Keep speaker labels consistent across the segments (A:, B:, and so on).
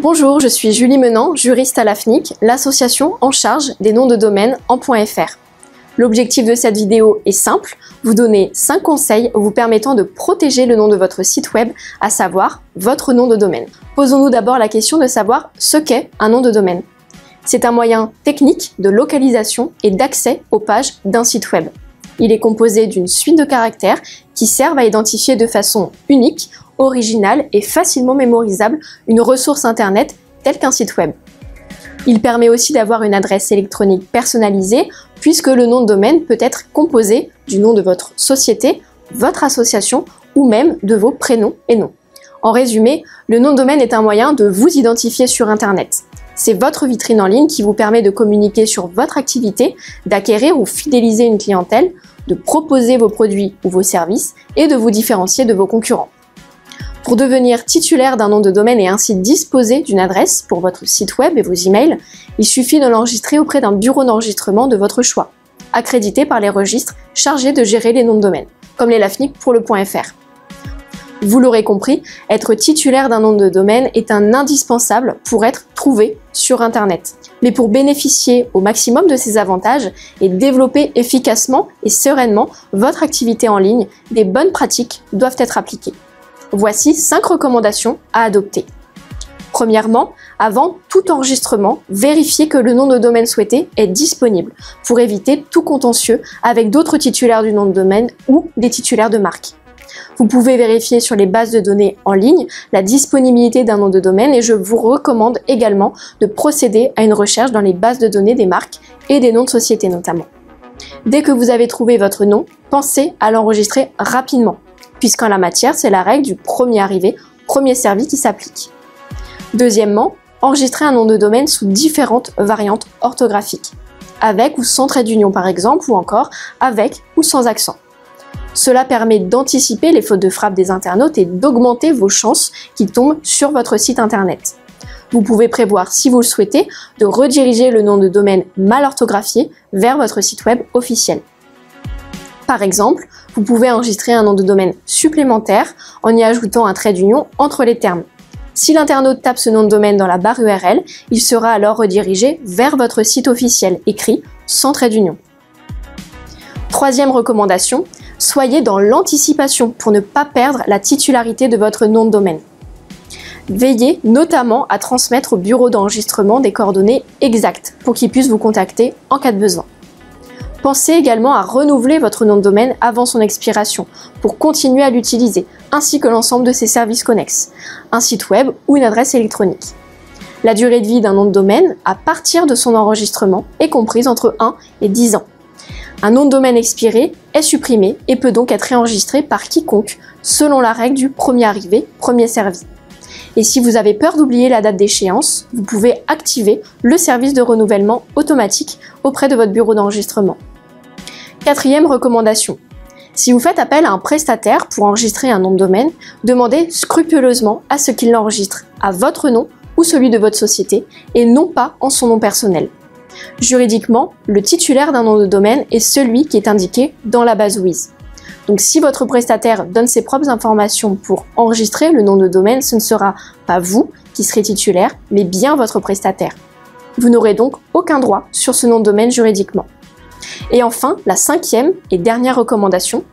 A: Bonjour, je suis Julie Menant, juriste à l'AFNIC, l'association en charge des noms de domaine en .fr. L'objectif de cette vidéo est simple, vous donner 5 conseils vous permettant de protéger le nom de votre site web, à savoir votre nom de domaine. Posons-nous d'abord la question de savoir ce qu'est un nom de domaine. C'est un moyen technique de localisation et d'accès aux pages d'un site web. Il est composé d'une suite de caractères qui servent à identifier de façon unique, originale et facilement mémorisable une ressource internet telle qu'un site web. Il permet aussi d'avoir une adresse électronique personnalisée puisque le nom de domaine peut être composé du nom de votre société, votre association ou même de vos prénoms et noms. En résumé, le nom de domaine est un moyen de vous identifier sur Internet. C'est votre vitrine en ligne qui vous permet de communiquer sur votre activité, d'acquérir ou fidéliser une clientèle, de proposer vos produits ou vos services et de vous différencier de vos concurrents. Pour devenir titulaire d'un nom de domaine et ainsi disposer d'une adresse pour votre site web et vos emails, il suffit de l'enregistrer auprès d'un bureau d'enregistrement de votre choix, accrédité par les registres chargés de gérer les noms de domaine, comme les LAFNIC pour le .fr. Vous l'aurez compris, être titulaire d'un nom de domaine est un indispensable pour être trouvé sur Internet. Mais pour bénéficier au maximum de ces avantages et développer efficacement et sereinement votre activité en ligne, des bonnes pratiques doivent être appliquées. Voici 5 recommandations à adopter. Premièrement, avant tout enregistrement, vérifiez que le nom de domaine souhaité est disponible pour éviter tout contentieux avec d'autres titulaires du nom de domaine ou des titulaires de marque. Vous pouvez vérifier sur les bases de données en ligne la disponibilité d'un nom de domaine et je vous recommande également de procéder à une recherche dans les bases de données des marques et des noms de société notamment. Dès que vous avez trouvé votre nom, pensez à l'enregistrer rapidement, puisqu'en la matière, c'est la règle du premier arrivé, premier servi qui s'applique. Deuxièmement, enregistrez un nom de domaine sous différentes variantes orthographiques, avec ou sans trait d'union par exemple, ou encore avec ou sans accent. Cela permet d'anticiper les fautes de frappe des internautes et d'augmenter vos chances qu'ils tombent sur votre site internet. Vous pouvez prévoir, si vous le souhaitez, de rediriger le nom de domaine mal orthographié vers votre site web officiel. Par exemple, vous pouvez enregistrer un nom de domaine supplémentaire en y ajoutant un trait d'union entre les termes. Si l'internaute tape ce nom de domaine dans la barre URL, il sera alors redirigé vers votre site officiel, écrit sans trait d'union. Troisième recommandation, soyez dans l'anticipation pour ne pas perdre la titularité de votre nom de domaine. Veillez notamment à transmettre au bureau d'enregistrement des coordonnées exactes pour qu'ils puissent vous contacter en cas de besoin. Pensez également à renouveler votre nom de domaine avant son expiration pour continuer à l'utiliser, ainsi que l'ensemble de ses services connexes, un site web ou une adresse électronique. La durée de vie d'un nom de domaine, à partir de son enregistrement, est comprise entre 1 et 10 ans. Un nom de domaine expiré est supprimé et peut donc être réenregistré par quiconque, selon la règle du premier arrivé, premier servi. Et si vous avez peur d'oublier la date d'échéance, vous pouvez activer le service de renouvellement automatique auprès de votre bureau d'enregistrement. Quatrième recommandation. Si vous faites appel à un prestataire pour enregistrer un nom de domaine, demandez scrupuleusement à ce qu'il l'enregistre à votre nom ou celui de votre société et non pas en son nom personnel. Juridiquement, le titulaire d'un nom de domaine est celui qui est indiqué dans la base WHOIS. Donc si votre prestataire donne ses propres informations pour enregistrer le nom de domaine, ce ne sera pas vous qui serez titulaire, mais bien votre prestataire. Vous n'aurez donc aucun droit sur ce nom de domaine juridiquement. Et enfin, la cinquième et dernière recommandation,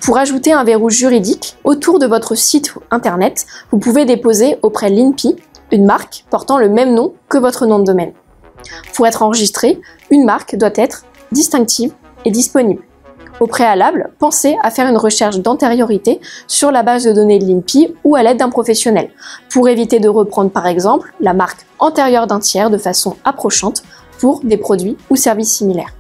A: pour ajouter un verrou juridique autour de votre site internet, vous pouvez déposer auprès de l'INPI une marque portant le même nom que votre nom de domaine. Pour être enregistrée, une marque doit être distinctive et disponible. Au préalable, pensez à faire une recherche d'antériorité sur la base de données de l'INPI ou à l'aide d'un professionnel, pour éviter de reprendre par exemple la marque antérieure d'un tiers de façon approchante pour des produits ou services similaires.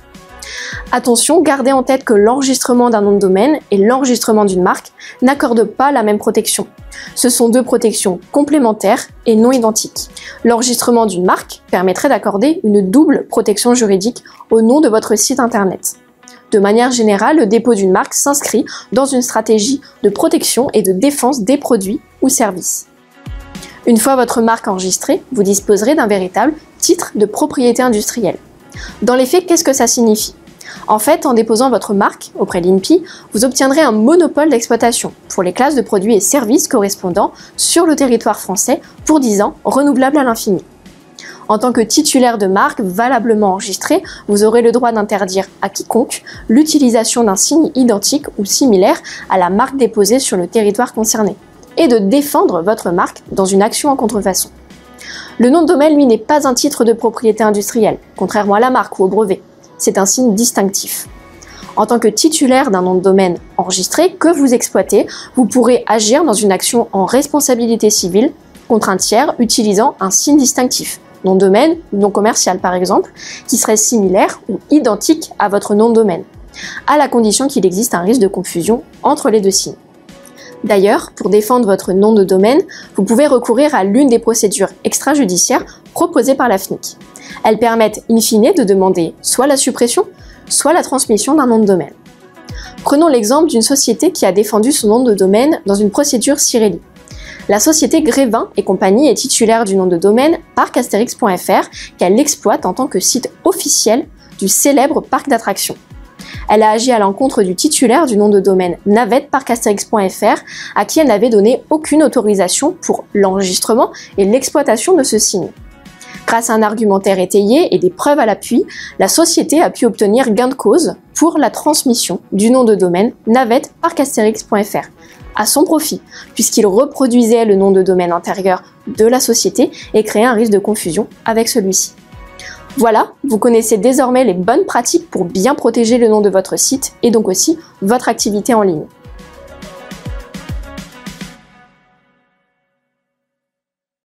A: Attention, gardez en tête que l'enregistrement d'un nom de domaine et l'enregistrement d'une marque n'accordent pas la même protection. Ce sont deux protections complémentaires et non identiques. L'enregistrement d'une marque permettrait d'accorder une double protection juridique au nom de votre site internet. De manière générale, le dépôt d'une marque s'inscrit dans une stratégie de protection et de défense des produits ou services. Une fois votre marque enregistrée, vous disposerez d'un véritable titre de propriété industrielle. Dans les faits, qu'est-ce que ça signifie ? En fait, en déposant votre marque auprès de l'INPI, vous obtiendrez un monopole d'exploitation pour les classes de produits et services correspondant sur le territoire français pour 10 ans, renouvelables à l'infini. En tant que titulaire de marque valablement enregistrée, vous aurez le droit d'interdire à quiconque l'utilisation d'un signe identique ou similaire à la marque déposée sur le territoire concerné et de défendre votre marque dans une action en contrefaçon. Le nom de domaine, lui, n'est pas un titre de propriété industrielle, contrairement à la marque ou au brevet. C'est un signe distinctif. En tant que titulaire d'un nom de domaine enregistré que vous exploitez, vous pourrez agir dans une action en responsabilité civile contre un tiers utilisant un signe distinctif, nom de domaine ou nom commercial par exemple, qui serait similaire ou identique à votre nom de domaine, à la condition qu'il existe un risque de confusion entre les deux signes. D'ailleurs, pour défendre votre nom de domaine, vous pouvez recourir à l'une des procédures extrajudiciaires proposées par la FNIC. Elles permettent in fine de demander soit la suppression, soit la transmission d'un nom de domaine. Prenons l'exemple d'une société qui a défendu son nom de domaine dans une procédure Cirelli. La société Grévin et compagnie est titulaire du nom de domaine parcasterix.fr qu'elle exploite en tant que site officiel du célèbre parc d'attractions. Elle a agi à l'encontre du titulaire du nom de domaine navette-parcasterix.fr à qui elle n'avait donné aucune autorisation pour l'enregistrement et l'exploitation de ce signe. Grâce à un argumentaire étayé et des preuves à l'appui, la société a pu obtenir gain de cause pour la transmission du nom de domaine navette-parcasterix.fr à son profit, puisqu'il reproduisait le nom de domaine antérieur de la société et créait un risque de confusion avec celui-ci. Voilà, vous connaissez désormais les bonnes pratiques pour bien protéger le nom de votre site et donc aussi votre activité en ligne.